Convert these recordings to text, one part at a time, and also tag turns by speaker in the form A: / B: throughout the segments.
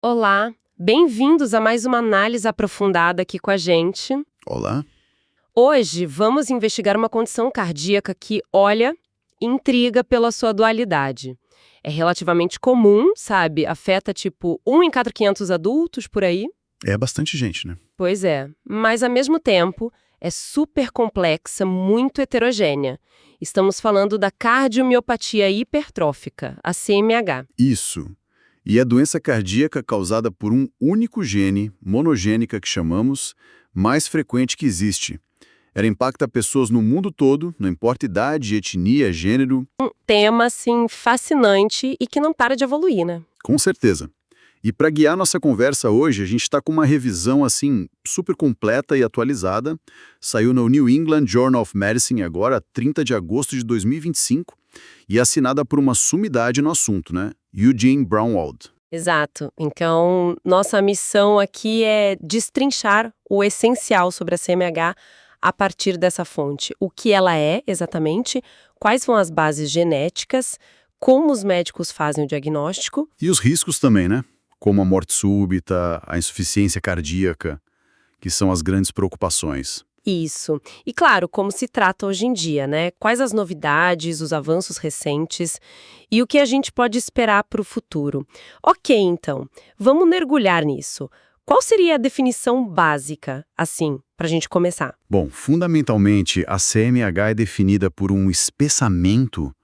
A: Olá, bem-vindos a mais uma análise aprofundada aqui com a gente.
B: Olá?
A: Hoje vamos investigar uma condição cardíaca que, olha, intriga pela sua dualidade. É relativamente comum, sabe? Afeta tipo 1 em cada 500 adultos por aí.
B: É bastante gente, né?
A: Pois é, mas ao mesmo tempo é super complexa, muito heterogênea. Estamos falando da cardiomiopatia hipertrófica, a CMH.
B: Isso. E é doença cardíaca causada por um único gene, monogênica que chamamos, mais frequente que existe. Ela impacta pessoas no mundo todo, não importa idade, etnia, gênero.
A: Tema, assim, fascinante e que não para de evoluir, né?
B: Com certeza. E para guiar nossa conversa hoje, a gente está com uma revisão assim super completa e atualizada. Saiu no New England Journal of Medicine agora, 30 de agosto de 2025, e é assinada por uma sumidade no assunto, né? Eugene Braunwald.
A: Exato. Então, nossa missão aqui é destrinchar o essencial sobre a CMH a partir dessa fonte. O que ela é, exatamente, quais são as bases genéticas, como os médicos fazem o diagnóstico.
B: E os riscos também, né? Como a morte súbita, a insuficiência cardíaca, que são as grandes preocupações.
A: Isso. E claro, como se trata hoje em dia, né? Quais as novidades, os avanços recentes e o que a gente pode esperar para o futuro. Ok, então, vamos mergulhar nisso. Qual seria a definição básica, assim, para a gente começar?
B: Bom, fundamentalmente, a CMH é definida por um espessamento,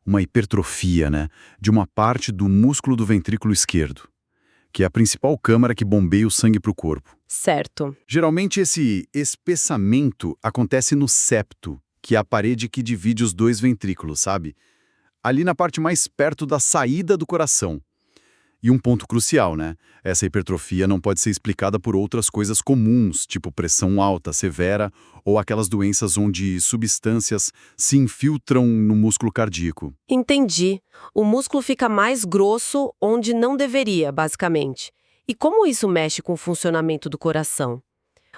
B: uma hipertrofia, né? De uma parte do músculo do ventrículo esquerdo, que é a principal câmara que bombeia o sangue para o corpo.
A: Certo.
B: Geralmente esse espessamento acontece no septo, que é a parede que divide os dois ventrículos, sabe? Ali na parte mais perto da saída do coração. E um ponto crucial, né? Essa hipertrofia não pode ser explicada por outras coisas comuns, tipo pressão alta, severa, ou aquelas doenças onde substâncias se infiltram no músculo cardíaco.
A: Entendi. O músculo fica mais grosso onde não deveria, basicamente. E como isso mexe com o funcionamento do coração?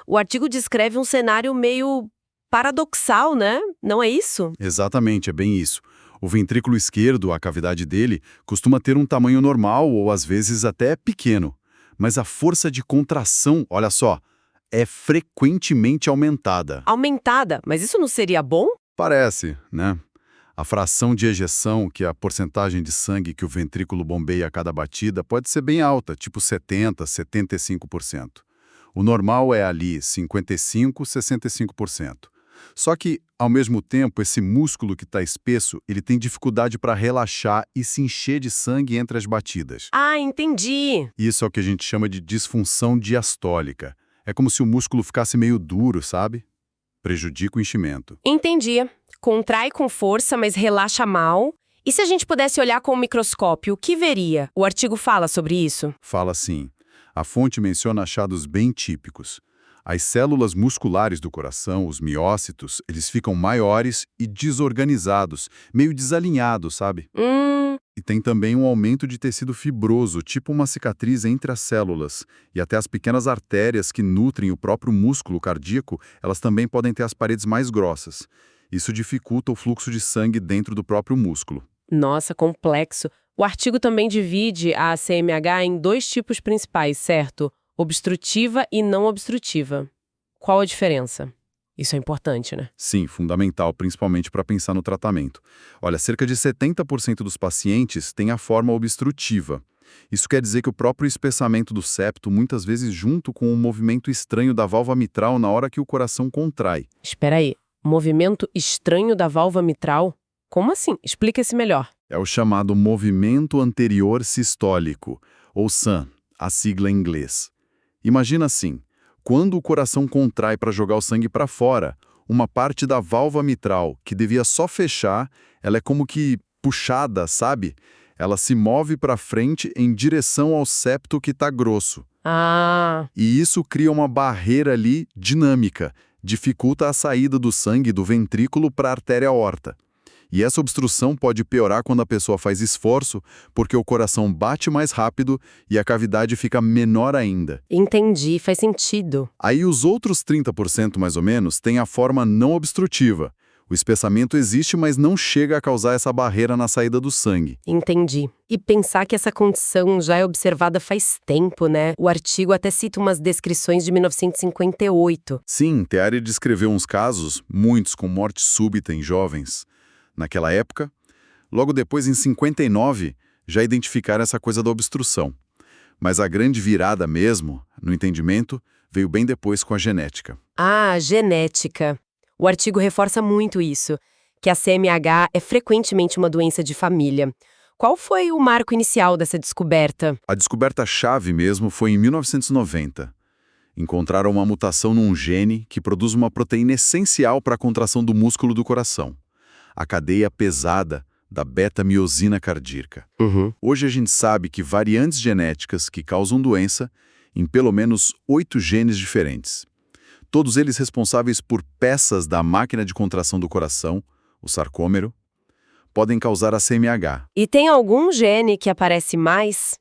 A: O artigo descreve um cenário meio paradoxal, né? Não é isso?
B: Exatamente, é bem isso. O ventrículo esquerdo, a cavidade dele, costuma ter um tamanho normal ou às vezes até pequeno. Mas a força de contração, olha só, é frequentemente aumentada.
A: Aumentada, mas isso não seria bom?
B: Parece, né? A fração de ejeção, que é a porcentagem de sangue que o ventrículo bombeia a cada batida, pode ser bem alta, tipo 70%, 75%. O normal é ali 55%, 65%. Só que, ao mesmo tempo, esse músculo que está espesso, ele tem dificuldade para relaxar e se encher de sangue entre as batidas.
A: Ah, entendi.
B: Isso é o que a gente chama de disfunção diastólica. É como se o músculo ficasse meio duro, sabe? Prejudica o enchimento.
A: Entendi. Contrai com força, mas relaxa mal. E se a gente pudesse olhar com o microscópio, o que veria? O artigo fala sobre isso.
B: Fala assim. A fonte menciona achados bem típicos. As células musculares do coração, os miócitos, eles ficam maiores e desorganizados, meio desalinhados, sabe? E tem também um aumento de tecido fibroso, tipo uma cicatriz entre as células. E até as pequenas artérias que nutrem o próprio músculo cardíaco, elas também podem ter as paredes mais grossas. Isso dificulta o fluxo de sangue dentro do próprio músculo.
A: Nossa, complexo. O artigo também divide a CMH em dois tipos principais, certo? Obstrutiva e não obstrutiva. Qual a diferença? Isso é importante, né?
B: Sim, fundamental, principalmente para pensar no tratamento. Olha, cerca de 70% dos pacientes têm a forma obstrutiva. Isso quer dizer que o próprio espessamento do septo, muitas vezes junto com um movimento estranho da válvula mitral na hora que o coração contrai.
A: Espera aí. Movimento estranho da válvula mitral? Como assim? Explica-se melhor.
B: É o chamado movimento anterior sistólico, ou SAN, a sigla em inglês. Imagina assim, quando o coração contrai para jogar o sangue para fora, uma parte da válvula mitral, que devia só fechar, ela é como que puxada, sabe? Ela se move para frente em direção ao septo que está grosso.
A: Ah,
B: E isso cria uma barreira ali dinâmica, dificulta a saída do sangue do ventrículo para a artéria aorta. E essa obstrução pode piorar quando a pessoa faz esforço, porque o coração bate mais rápido e a cavidade fica menor ainda.
A: entendi. Faz sentido.
B: Aí os outros 30% mais ou menos têm a forma não obstrutiva. O espessamento existe, mas não chega a causar essa barreira na saída do sangue.
A: Entendi. E pensar que essa condição já é observada faz tempo, né? O artigo até cita umas descrições de 1958.
B: Sim, Teari descreveu uns casos, muitos com morte súbita em jovens. Naquela época, logo depois, em 59, já identificaram essa coisa da obstrução. Mas a grande virada mesmo, no entendimento, veio bem depois com a genética.
A: Ah, genética. O artigo reforça muito isso, que a CMH é frequentemente uma doença de família. Qual foi o marco inicial dessa descoberta?
B: A descoberta-chave mesmo foi em 1990. Encontraram uma mutação num gene que produz uma proteína essencial para a contração do músculo do coração, a cadeia pesada da beta-miosina cardíaca. Hoje a gente sabe que variantes genéticas que causam doença em pelo menos 8 genes diferentes. Todos eles responsáveis por peças da máquina de contração do coração, o sarcômero, podem causar a CMH.
A: E tem algum gene que aparece mais?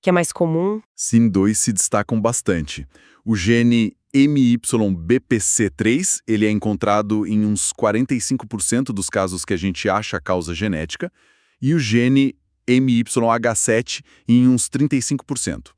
A: Que é mais comum?
B: Sim, dois se destacam bastante. O gene MYBPC3, ele é encontrado em uns 45% dos casos que a gente acha a causa genética, e o gene MYH7 em uns 35%.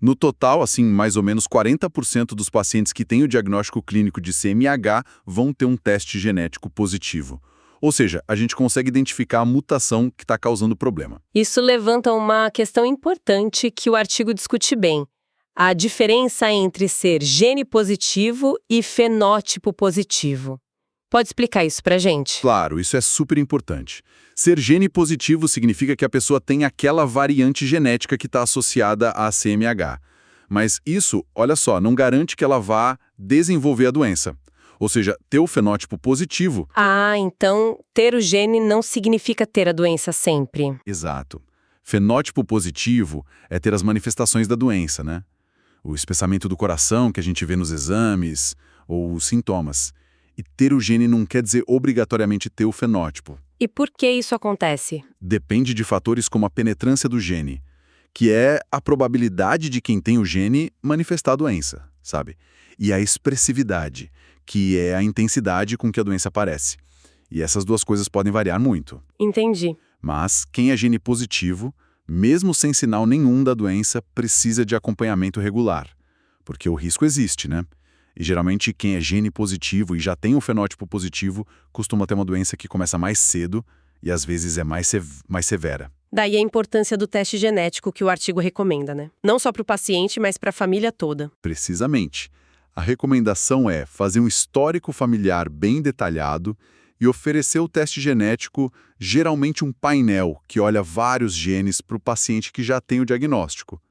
B: No total, assim, mais ou menos 40% dos pacientes que têm o diagnóstico clínico de CMH vão ter um teste genético positivo. Ou seja, a gente consegue identificar a mutação que está causando o problema.
A: Isso levanta uma questão importante que o artigo discute bem. A diferença entre ser gene positivo e fenótipo positivo. Pode explicar isso pra gente?
B: Claro, isso é super importante. Ser gene positivo significa que a pessoa tem aquela variante genética que está associada à CMH. Mas isso, olha só, não garante que ela vá desenvolver a doença. Ou seja, ter o fenótipo positivo.
A: Ah, então ter o gene não significa ter a doença sempre.
B: Exato. Fenótipo positivo é ter as manifestações da doença, né? O espessamento do coração que a gente vê nos exames, ou os sintomas. E ter o gene não quer dizer obrigatoriamente ter o fenótipo.
A: E por que isso acontece?
B: Depende de fatores como a penetrância do gene, que é a probabilidade de quem tem o gene manifestar a doença, sabe? E a expressividade, que é a intensidade com que a doença aparece. E essas duas coisas podem variar muito.
A: Entendi.
B: Mas quem é gene positivo, mesmo sem sinal nenhum da doença, precisa de acompanhamento regular, porque o risco existe, né? E geralmente quem é gene positivo e já tem um fenótipo positivo costuma ter uma doença que começa mais cedo e às vezes é mais severa.
A: Daí a importância do teste genético que o artigo recomenda, né? Não só para o paciente, mas para a família toda.
B: Precisamente. A recomendação é fazer um histórico familiar bem detalhado e oferecer o teste genético, geralmente um painel que olha vários genes para o paciente que já tem o diagnóstico.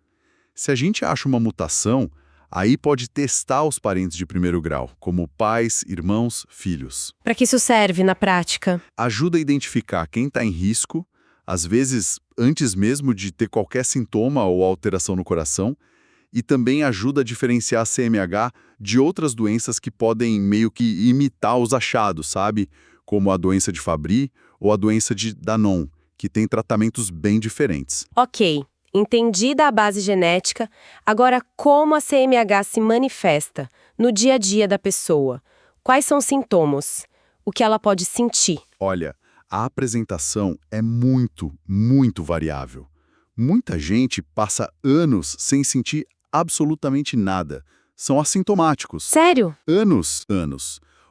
B: Se a gente acha uma mutação, aí pode testar os parentes de primeiro grau, como pais, irmãos, filhos.
A: Para que isso serve na prática?
B: Ajuda a identificar quem está em risco, às vezes antes mesmo de ter qualquer sintoma ou alteração no coração, e também ajuda a diferenciar a CMH de outras doenças que podem meio que imitar os achados, sabe? Como a doença de Fabry ou a doença de Danon, que tem tratamentos bem diferentes.
A: Ok. Entendida a base genética, agora como a CMH se manifesta no dia a dia da pessoa? Quais são os sintomas? O que ela pode sentir?
B: Olha, a apresentação é muito, muito variável. Muita gente passa anos sem sentir absolutamente nada. São assintomáticos.
A: Sério?
B: Anos.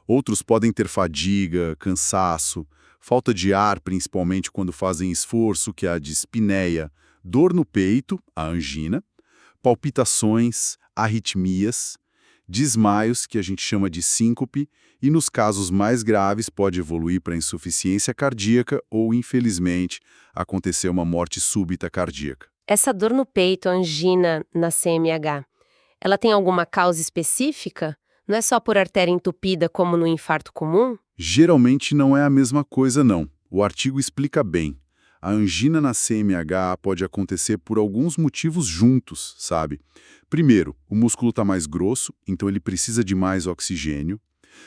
B: Outros podem ter fadiga, cansaço, falta de ar, principalmente quando fazem esforço, que é a dispneia, dor no peito, a angina, palpitações, arritmias, desmaios, que a gente chama de síncope, e nos casos mais graves pode evoluir para insuficiência cardíaca ou, infelizmente, acontecer uma morte súbita cardíaca.
A: Essa dor no peito, angina na CMH, ela tem alguma causa específica? Não é só por artéria entupida como no infarto comum?
B: Geralmente não é a mesma coisa, não. O artigo explica bem. A angina na CMH pode acontecer por alguns motivos juntos, sabe? Primeiro, o músculo está mais grosso, então ele precisa de mais oxigênio.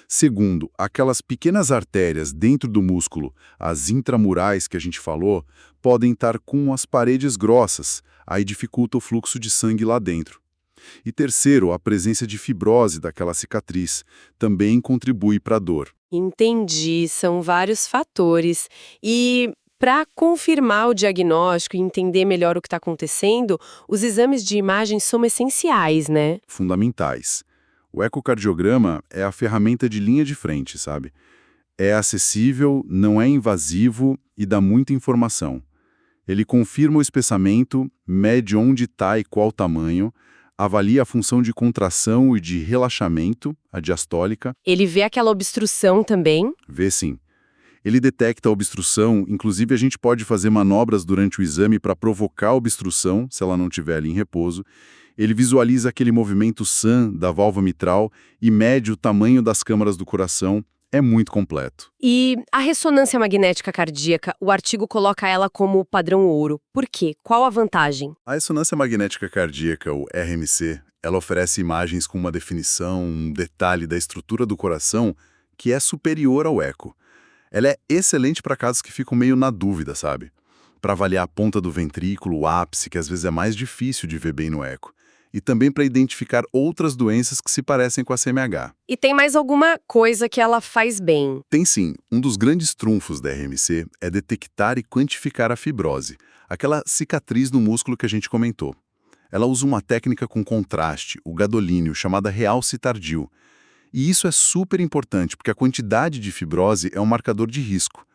B: Segundo, aquelas pequenas artérias dentro do músculo, as intramurais que a gente falou, podem estar com as paredes grossas, aí dificulta o fluxo de sangue lá dentro. E terceiro, a presença de fibrose daquela cicatriz também contribui para a dor.
A: Entendi, são vários fatores. E para confirmar o diagnóstico e entender melhor o que está acontecendo, os exames de imagem são essenciais, né?
B: Fundamentais. O ecocardiograma é a ferramenta de linha de frente, sabe? É acessível, não é invasivo e dá muita informação. Ele confirma o espessamento, mede onde está e qual tamanho, avalia a função de contração e de relaxamento, a diastólica,
A: Ele vê aquela obstrução também.
B: vê sim. Ele detecta a obstrução, inclusive a gente pode fazer manobras durante o exame para provocar a obstrução, se ela não estiver ali em repouso. Ele visualiza aquele movimento SAM da válvula mitral e mede o tamanho das câmaras do coração. É muito completo.
A: E a ressonância magnética cardíaca, o artigo coloca ela como padrão ouro. Por quê? Qual a vantagem?
B: A ressonância magnética cardíaca, o RMC, ela oferece imagens com uma definição, um detalhe da estrutura do coração que é superior ao eco. Ela é excelente para casos que ficam meio na dúvida, sabe? Para avaliar a ponta do ventrículo, o ápice, que às vezes é mais difícil de ver bem no eco. E também para identificar outras doenças que se parecem com a CMH.
A: E tem mais alguma coisa que ela faz bem?
B: Tem sim, um dos grandes trunfos da RMC é detectar e quantificar a fibrose, aquela cicatriz no músculo que a gente comentou. Ela usa uma técnica com contraste, o gadolínio, chamada realce tardio. E isso é super importante, porque a quantidade de fibrose é um marcador de risco.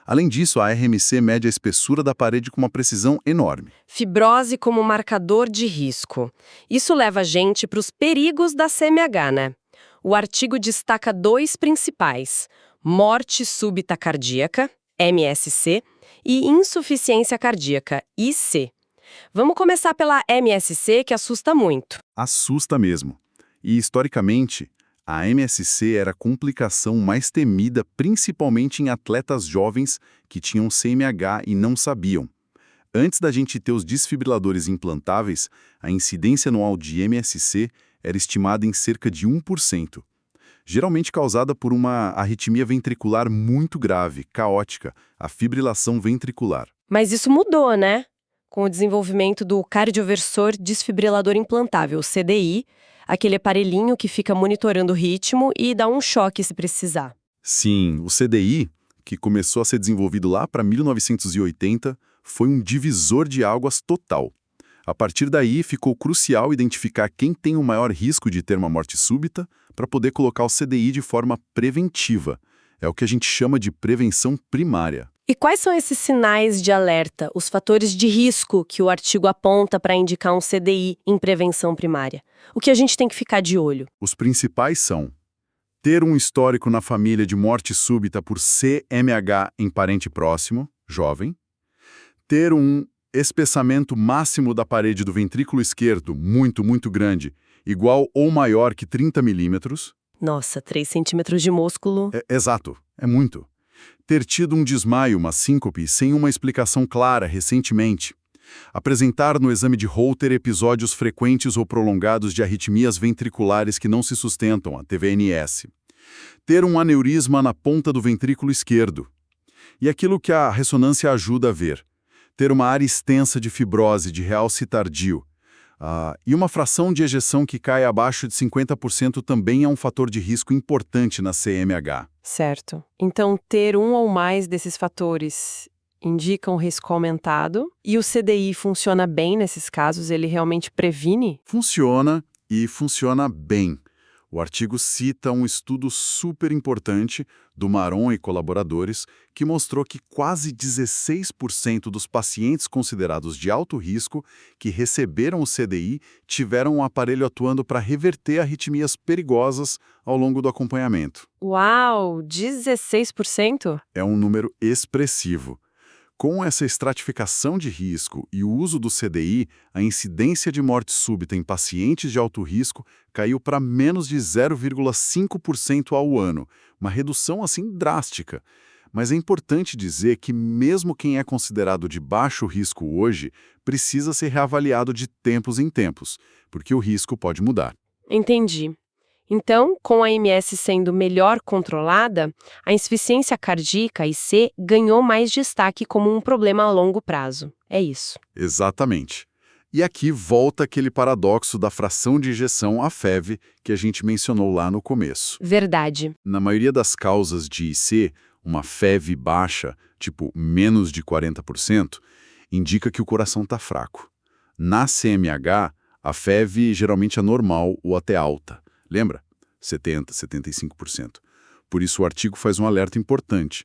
B: Além disso, a RMC mede a espessura da parede com uma precisão enorme.
A: Fibrose como marcador de risco. Isso leva a gente para os perigos da CMH, né? O artigo destaca dois principais: morte súbita cardíaca, MSC, e insuficiência cardíaca, IC. Vamos começar pela MSC, que assusta muito.
B: Assusta mesmo. E, historicamente, a MSC era a complicação mais temida, principalmente em atletas jovens que tinham CMH e não sabiam. Antes da gente ter os desfibriladores implantáveis, a incidência anual de MSC era estimada em cerca de 1%, geralmente causada por uma arritmia ventricular muito grave, caótica, a fibrilação ventricular.
A: Mas isso mudou, né? Com o desenvolvimento do cardioversor desfibrilador implantável, CDI, aquele aparelhinho que fica monitorando o ritmo e dá um choque se precisar.
B: Sim, o CDI, que começou a ser desenvolvido lá para 1980, foi um divisor de águas total. A partir daí, ficou crucial identificar quem tem o maior risco de ter uma morte súbita para poder colocar o CDI de forma preventiva. É o que a gente chama de prevenção primária.
A: E quais são esses sinais de alerta, os fatores de risco que o artigo aponta para indicar um CDI em prevenção primária? O que a gente tem que ficar de olho?
B: Os principais são ter um histórico na família de morte súbita por CMH em parente próximo, jovem, ter um espessamento máximo da parede do ventrículo esquerdo muito grande, igual ou maior que 30 milímetros.
A: Nossa, 3 centímetros de músculo.
B: Exato, é muito. Ter tido um desmaio, uma síncope, sem uma explicação clara recentemente. Apresentar no exame de Holter episódios frequentes ou prolongados de arritmias ventriculares que não se sustentam, a TVNS. Ter um aneurisma na ponta do ventrículo esquerdo. E aquilo que a ressonância ajuda a ver. Ter uma área extensa de fibrose, de realce tardio. E uma fração de ejeção que cai abaixo de 50% também é um fator de risco importante na CMH.
A: Certo. Então, ter um ou mais desses fatores indica um risco aumentado. E o CDI funciona bem nesses casos? Ele realmente previne?
B: Funciona e funciona bem. O artigo cita um estudo super importante do Maron e colaboradores que mostrou que quase 16% dos pacientes considerados de alto risco que receberam o CDI tiveram um aparelho atuando para reverter arritmias perigosas ao longo do acompanhamento.
A: Uau, 16%?
B: É um número expressivo. Com essa estratificação de risco e o uso do CDI, a incidência de morte súbita em pacientes de alto risco caiu para menos de 0,5% ao ano, uma redução assim drástica. Mas é importante dizer que mesmo quem é considerado de baixo risco hoje, precisa ser reavaliado de tempos em tempos, porque o risco pode mudar.
A: Entendi. Então, com a MS sendo melhor controlada, a insuficiência cardíaca, IC, ganhou mais destaque como um problema a longo prazo. É isso.
B: Exatamente. E aqui volta aquele paradoxo da fração de ejeção, a FeV, que a gente mencionou lá no começo.
A: Verdade.
B: Na maioria das causas de IC, uma FeV baixa, tipo menos de 40%, indica que o coração está fraco. Na CMH, a FeV geralmente é normal ou até alta. Lembra? 70%, 75%. Por isso o artigo faz um alerta importante.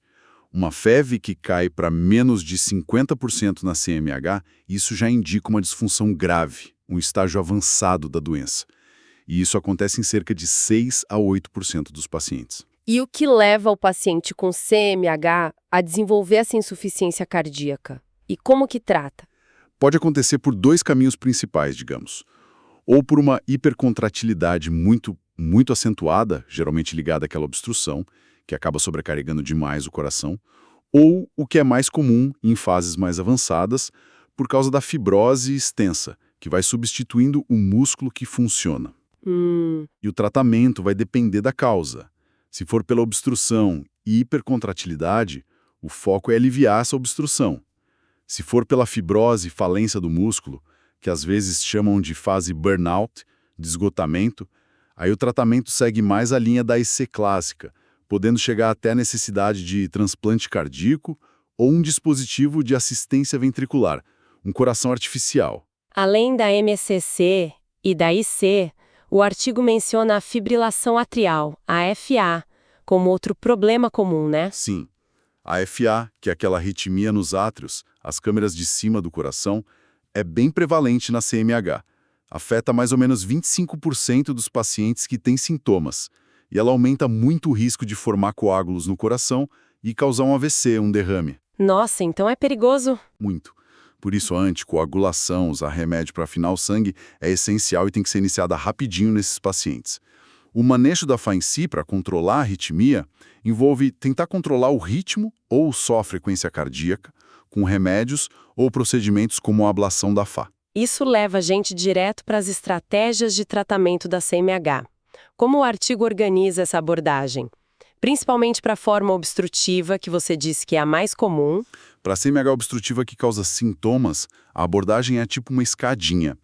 B: Uma FeV que cai para menos de 50% na CMH, isso já indica uma disfunção grave, um estágio avançado da doença. E isso acontece em cerca de 6 a 8% dos pacientes.
A: E o que leva o paciente com CMH a desenvolver essa insuficiência cardíaca? E como que trata?
B: Pode acontecer por dois caminhos principais, digamos. Ou por uma hipercontratilidade muito acentuada, geralmente ligada àquela obstrução, que acaba sobrecarregando demais o coração, ou o que é mais comum em fases mais avançadas, por causa da fibrose extensa, que vai substituindo o músculo que funciona. E o tratamento vai depender da causa. Se for pela obstrução e hipercontratilidade, o foco é aliviar essa obstrução. Se for pela fibrose e falência do músculo, que às vezes chamam de fase burnout, de esgotamento, aí o tratamento segue mais a linha da IC clássica, podendo chegar até a necessidade de transplante cardíaco ou um dispositivo de assistência ventricular, um coração artificial.
A: Além da MSCC e da IC, o artigo menciona a fibrilação atrial, a FA, como outro problema comum, né?
B: Sim. A FA, que é aquela arritmia nos átrios, as câmeras de cima do coração, é bem prevalente na CMH. Afeta mais ou menos 25% dos pacientes que têm sintomas, e ela aumenta muito o risco de formar coágulos no coração e causar um AVC, um derrame.
A: Nossa, então é perigoso.
B: Muito. Por isso, a anticoagulação, usar remédio para afinar o sangue, é essencial e tem que ser iniciada rapidinho nesses pacientes. O manejo da FA em si, para controlar a arritmia, envolve tentar controlar o ritmo ou só a frequência cardíaca, com remédios ou procedimentos como a ablação da FA.
A: Isso leva a gente direto para as estratégias de tratamento da CMH. Como o artigo organiza essa abordagem? Principalmente para a forma obstrutiva, que você disse que é a mais comum.
B: Para a CMH obstrutiva que causa sintomas, a abordagem é tipo uma escadinha.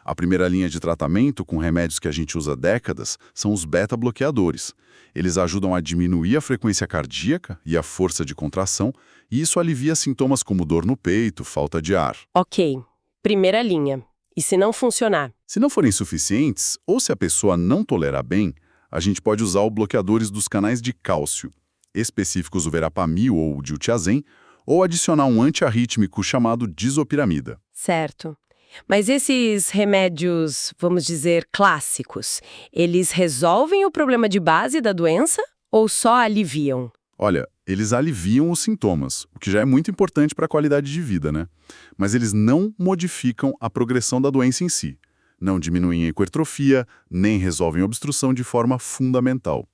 B: A primeira linha de tratamento, com remédios que a gente usa há décadas, são os beta-bloqueadores. Eles ajudam a diminuir a frequência cardíaca e a força de contração, e isso alivia sintomas como dor no peito, falta de ar.
A: Ok, primeira linha. E se não funcionar?
B: Se não forem suficientes, ou se a pessoa não tolerar bem, a gente pode usar os bloqueadores dos canais de cálcio, específicos o verapamil ou o diltiazem, ou adicionar um antiarrítmico chamado disopiramida.
A: Certo. Mas esses remédios, vamos dizer, clássicos, eles resolvem o problema de base da doença ou só aliviam?
B: Olha, eles aliviam os sintomas, o que já é muito importante para a qualidade de vida, né? Mas eles não modificam a progressão da doença em si. Não diminuem a hipertrofia, nem resolvem a obstrução de forma fundamental.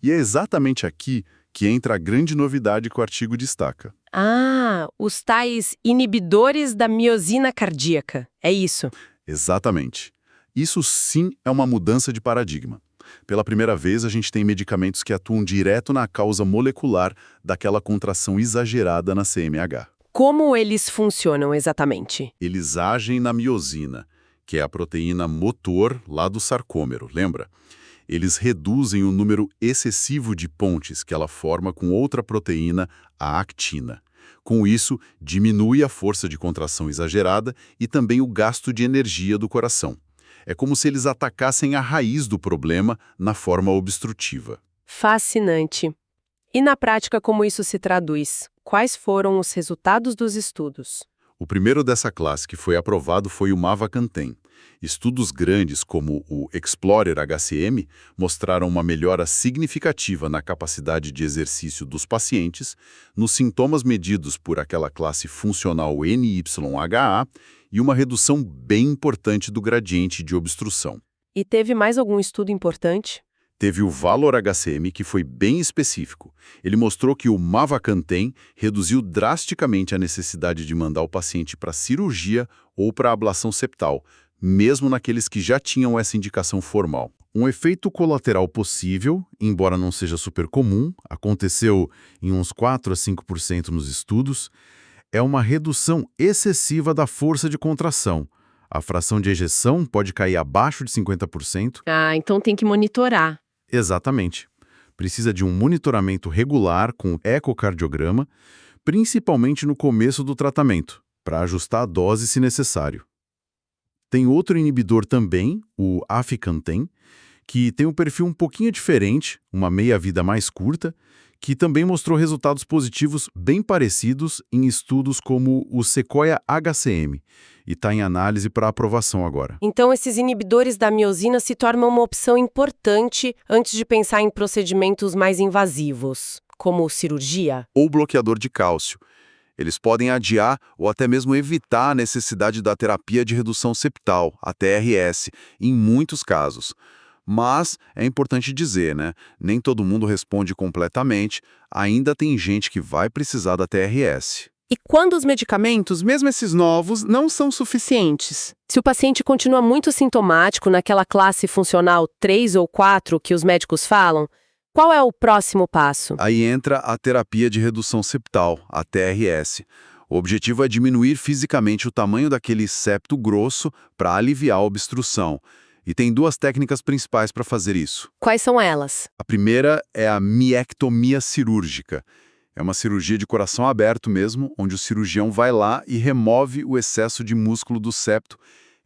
B: E é exatamente aqui que entra a grande novidade que o artigo destaca.
A: Ah, os tais inibidores da miosina cardíaca. É isso.
B: Exatamente. Isso sim é uma mudança de paradigma. Pela primeira vez, a gente tem medicamentos que atuam direto na causa molecular daquela contração exagerada na CMH.
A: Como eles funcionam exatamente?
B: Eles agem na miosina, que é a proteína motor lá do sarcômero, lembra? Eles reduzem o número excessivo de pontes que ela forma com outra proteína, a actina. Com isso, diminui a força de contração exagerada e também o gasto de energia do coração. É como se eles atacassem a raiz do problema na forma obstrutiva.
A: Fascinante. E na prática, como isso se traduz? Quais foram os resultados dos estudos?
B: O primeiro dessa classe que foi aprovado foi o Mavacantem. Estudos grandes como o Explorer-HCM mostraram uma melhora significativa na capacidade de exercício dos pacientes, nos sintomas medidos por aquela classe funcional NYHA e uma redução bem importante do gradiente de obstrução.
A: E teve mais algum estudo importante?
B: Teve o Valor-HCM, que foi bem específico. Ele mostrou que o Mavacantem reduziu drasticamente a necessidade de mandar o paciente para cirurgia ou para ablação septal, mesmo naqueles que já tinham essa indicação formal. Um efeito colateral possível, embora não seja super comum, aconteceu em uns 4 a 5% nos estudos, é uma redução excessiva da força de contração, A fração de ejeção pode cair abaixo de 50%.
A: Ah, então tem que monitorar.
B: Exatamente. Precisa de um monitoramento regular com ecocardiograma, principalmente no começo do tratamento, para ajustar a dose se necessário. Tem outro inibidor também, o aficamten, que tem um perfil um pouquinho diferente, uma meia-vida mais curta, que também mostrou resultados positivos bem parecidos em estudos como o SEQUOIA-HCM, e está em análise para aprovação agora.
A: Então, esses inibidores da miosina se tornam uma opção importante antes de pensar em procedimentos mais invasivos, como cirurgia?
C: Ou bloqueador de cálcio. Eles podem adiar ou até mesmo evitar a necessidade da terapia de redução septal, a TRS, em muitos casos. Mas é importante dizer, né? Nem todo mundo responde completamente, ainda tem gente que vai precisar da TRS.
D: E quando os medicamentos, mesmo esses novos, não são suficientes?
A: Se o paciente continua muito sintomático naquela classe funcional 3 ou 4 que os médicos falam, qual é o próximo passo?
C: Aí entra a terapia de redução septal, a TRS. O objetivo é diminuir fisicamente o tamanho daquele septo grosso para aliviar a obstrução. E tem duas técnicas principais para fazer isso.
A: Quais são elas?
C: A primeira é a miectomia cirúrgica. É uma cirurgia de coração aberto mesmo, onde o cirurgião vai lá e remove o excesso de músculo do septo.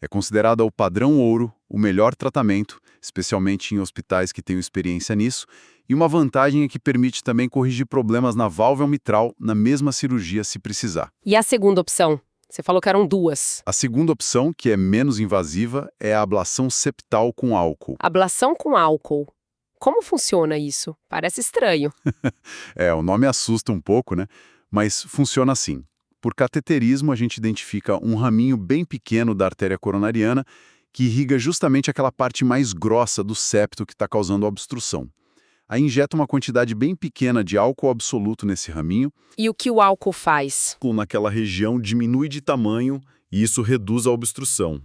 C: É considerada o padrão ouro, o melhor tratamento, especialmente em hospitais que tenham experiência nisso. E uma vantagem é que permite também corrigir problemas na válvula mitral na mesma cirurgia se precisar.
A: E a segunda opção? Você falou que eram duas.
C: A segunda opção, que é menos invasiva, é a ablação septal com álcool.
A: Ablação com álcool. Como funciona isso? Parece estranho.
C: O nome assusta um pouco, né? Mas funciona assim. Por cateterismo, a gente identifica um raminho bem pequeno da artéria coronariana que irriga justamente aquela parte mais grossa do septo que está causando a obstrução. Aí injeta uma quantidade bem pequena de álcool absoluto nesse raminho.
A: E o que o álcool faz?
C: Naquela região diminui de tamanho e isso reduz a obstrução.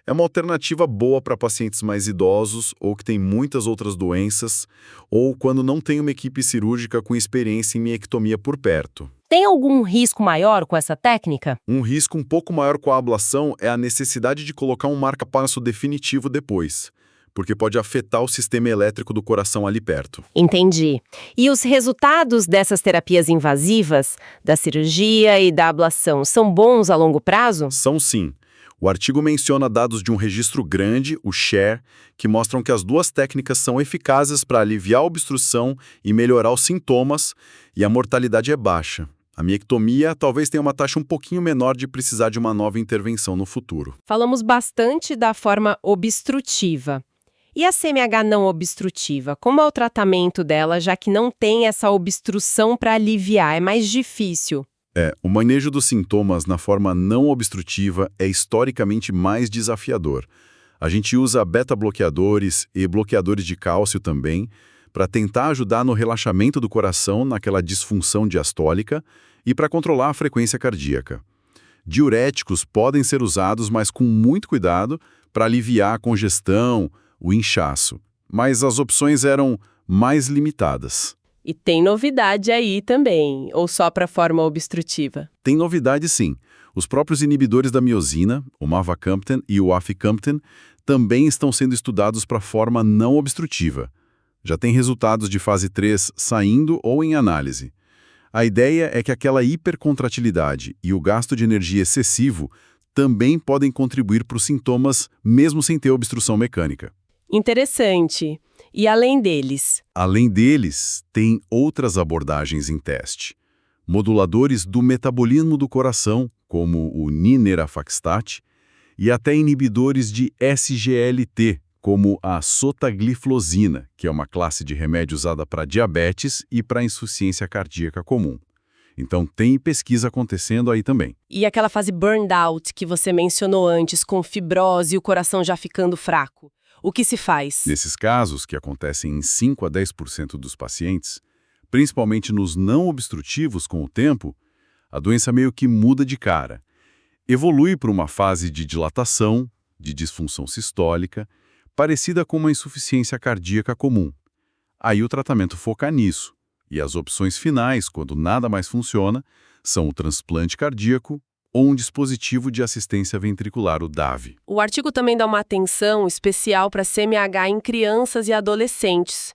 C: É uma alternativa boa para pacientes mais idosos ou que têm muitas outras doenças, ou quando não tem uma equipe cirúrgica com experiência em miectomia por perto.
A: Tem algum risco maior com essa técnica?
C: Um risco um pouco maior com a ablação é a necessidade de colocar um marca-passo definitivo depois, porque pode afetar o sistema elétrico do coração ali perto.
A: Entendi. E os resultados dessas terapias invasivas, da cirurgia e da ablação, são bons a longo prazo?
C: São sim. O artigo menciona dados de um registro grande, o SHARE, que mostram que as duas técnicas são eficazes para aliviar a obstrução e melhorar os sintomas, e a mortalidade é baixa. A miectomia talvez tenha uma taxa um pouquinho menor de precisar de uma nova intervenção no futuro.
A: Falamos bastante da forma obstrutiva. E a CMH não obstrutiva? Como é o tratamento dela, já que não tem essa obstrução para aliviar? É mais difícil.
C: O manejo dos sintomas na forma não obstrutiva é historicamente mais desafiador. A gente usa beta-bloqueadores e bloqueadores de cálcio também para tentar ajudar no relaxamento do coração naquela disfunção diastólica e para controlar a frequência cardíaca. Diuréticos podem ser usados, mas com muito cuidado, para aliviar a congestão, o inchaço. Mas as opções eram mais limitadas.
A: E tem novidade aí também, ou só para forma obstrutiva?
C: Tem novidade sim. Os próprios inibidores da miosina, o mavacamten e o aficamten, também estão sendo estudados para forma não obstrutiva. Já tem resultados de fase 3 saindo ou em análise. A ideia é que aquela hipercontratilidade e o gasto de energia excessivo também podem contribuir para os sintomas, mesmo sem ter obstrução mecânica.
A: Interessante. E além deles?
C: Além deles, tem outras abordagens em teste. Moduladores do metabolismo do coração, como o ninerafaxtat, e até inibidores de SGLT, como a sotagliflozina, que é uma classe de remédio usada para diabetes e para insuficiência cardíaca comum. Então tem pesquisa acontecendo aí também.
A: E aquela fase burnout que você mencionou antes, com fibrose e o coração já ficando fraco? O que se faz?
C: Nesses casos, que acontecem em 5 a 10% dos pacientes, principalmente nos não obstrutivos com o tempo, a doença meio que muda de cara. Evolui para uma fase de dilatação, de disfunção sistólica, parecida com uma insuficiência cardíaca comum. Aí o tratamento foca nisso, e as opções finais, quando nada mais funciona, são o transplante cardíaco ou um dispositivo de assistência ventricular, o DAV.
A: O artigo também dá uma atenção especial para CMH em crianças e adolescentes.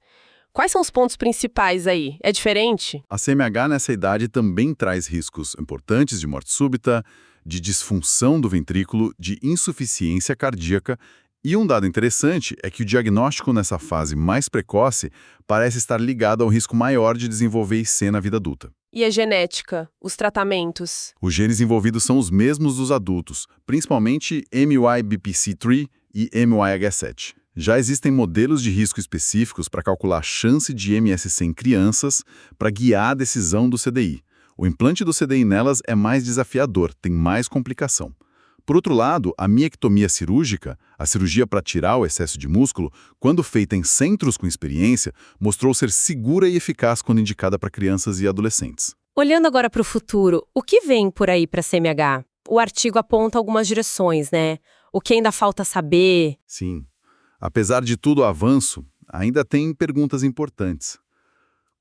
A: Quais são os pontos principais aí? É diferente?
C: A CMH nessa idade também traz riscos importantes de morte súbita, de disfunção do ventrículo, de insuficiência cardíaca. E um dado interessante é que o diagnóstico nessa fase mais precoce parece estar ligado ao risco maior de desenvolver IC na vida adulta.
A: E a genética? Os tratamentos?
C: Os genes envolvidos são os mesmos dos adultos, principalmente MYBPC3 e MYH7. Já existem modelos de risco específicos para calcular a chance de MSC em crianças para guiar a decisão do CDI. O implante do CDI nelas é mais desafiador, tem mais complicação. Por outro lado, a miectomia cirúrgica, a cirurgia para tirar o excesso de músculo, quando feita em centros com experiência, mostrou ser segura e eficaz quando indicada para crianças e adolescentes.
A: Olhando agora para o futuro, o que vem por aí para a CMH? O artigo aponta algumas direções, né? O que ainda falta saber?
C: Sim. Apesar de todo o avanço, ainda tem perguntas importantes.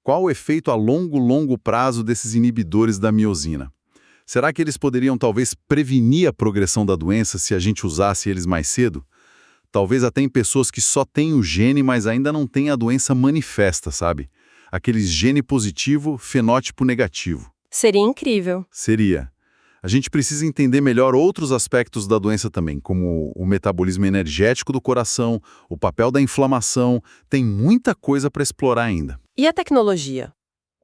C: Qual o efeito a longo prazo desses inibidores da miosina? Será que eles poderiam talvez prevenir a progressão da doença se a gente usasse eles mais cedo? Talvez até em pessoas que só têm o gene, mas ainda não têm a doença manifesta, sabe? Aqueles gene positivo, fenótipo negativo.
A: Seria incrível.
C: Seria. A gente precisa entender melhor outros aspectos da doença também, como o metabolismo energético do coração, o papel da inflamação. Tem muita coisa para explorar ainda.
A: E a tecnologia?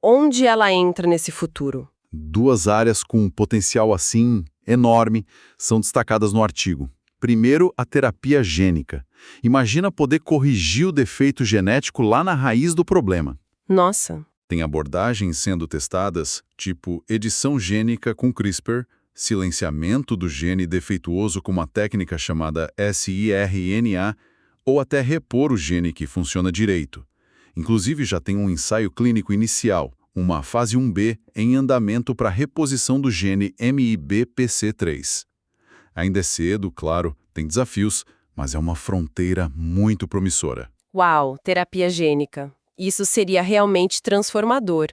A: Onde ela entra nesse futuro?
C: Duas áreas com um potencial assim enorme são destacadas no artigo. Primeiro, a terapia gênica. Imagina poder corrigir o defeito genético lá na raiz do problema.
A: Nossa!
C: Tem abordagens sendo testadas, tipo edição gênica com CRISPR, silenciamento do gene defeituoso com uma técnica chamada siRNA, ou até repor o gene que funciona direito. Inclusive já tem um ensaio clínico inicial, uma fase 1B em andamento para reposição do gene MYBPC3. Ainda é cedo, claro, tem desafios, mas é uma fronteira muito promissora.
A: Uau, terapia gênica. Isso seria realmente transformador.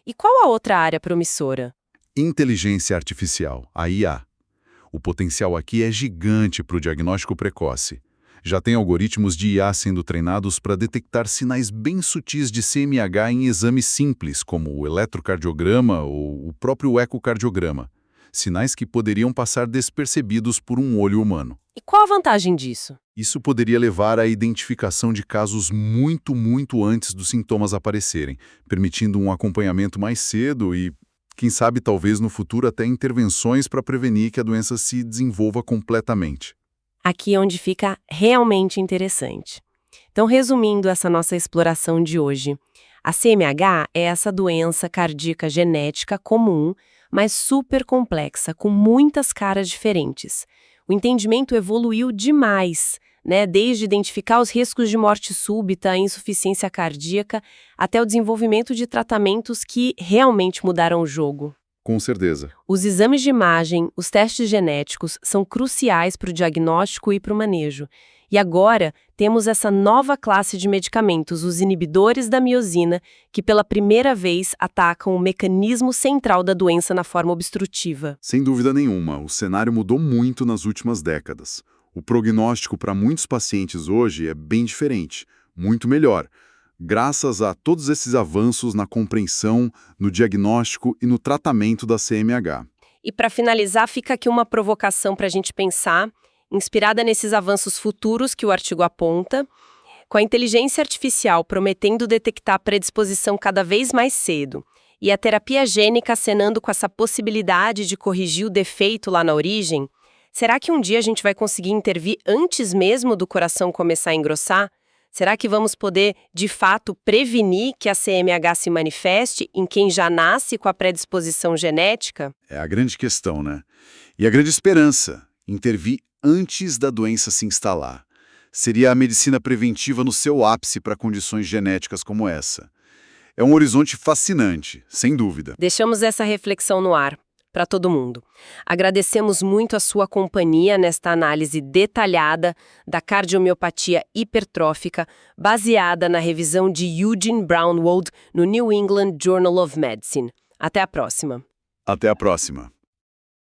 A: E qual a outra área promissora?
C: Inteligência artificial, a IA. O potencial aqui é gigante para o diagnóstico precoce. Já tem algoritmos de IA sendo treinados para detectar sinais bem sutis de CMH em exames simples, como o eletrocardiograma ou o próprio ecocardiograma. Sinais que poderiam passar despercebidos por um olho humano.
A: E qual a vantagem disso?
C: Isso poderia levar à identificação de casos muito antes dos sintomas aparecerem, permitindo um acompanhamento mais cedo e, quem sabe, talvez no futuro até intervenções para prevenir que a doença se desenvolva completamente.
A: Aqui é onde fica realmente interessante. Então, resumindo essa nossa exploração de hoje, a CMH é essa doença cardíaca genética comum, mas super complexa, com muitas caras diferentes. O entendimento evoluiu demais, né? Desde identificar os riscos de morte súbita, insuficiência cardíaca, até o desenvolvimento de tratamentos que realmente mudaram o jogo.
C: Com certeza.
A: Os exames de imagem, os testes genéticos são cruciais para o diagnóstico e para o manejo. E agora temos essa nova classe de medicamentos, os inibidores da miosina, que pela primeira vez atacam o mecanismo central da doença na forma obstrutiva.
C: Sem dúvida nenhuma, o cenário mudou muito nas últimas décadas. O prognóstico para muitos pacientes hoje é bem diferente, muito melhor, graças a todos esses avanços na compreensão, no diagnóstico e no tratamento da CMH.
A: E para finalizar, fica aqui uma provocação para a gente pensar, inspirada nesses avanços futuros que o artigo aponta, com a inteligência artificial prometendo detectar predisposição cada vez mais cedo e a terapia gênica acenando com essa possibilidade de corrigir o defeito lá na origem, será que um dia a gente vai conseguir intervir antes mesmo do coração começar a engrossar? Será que vamos poder, de fato, prevenir que a CMH se manifeste em quem já nasce com a predisposição genética?
C: É a grande questão, né? E a grande esperança, intervir antes da doença se instalar. Seria a medicina preventiva no seu ápice para condições genéticas como essa. É um horizonte fascinante, sem dúvida.
A: Deixamos essa reflexão no ar, para todo mundo. Agradecemos muito a sua companhia nesta análise detalhada da cardiomiopatia hipertrófica, baseada na revisão de Eugene Braunwald no New England Journal of Medicine. Até a próxima.
C: Até a próxima.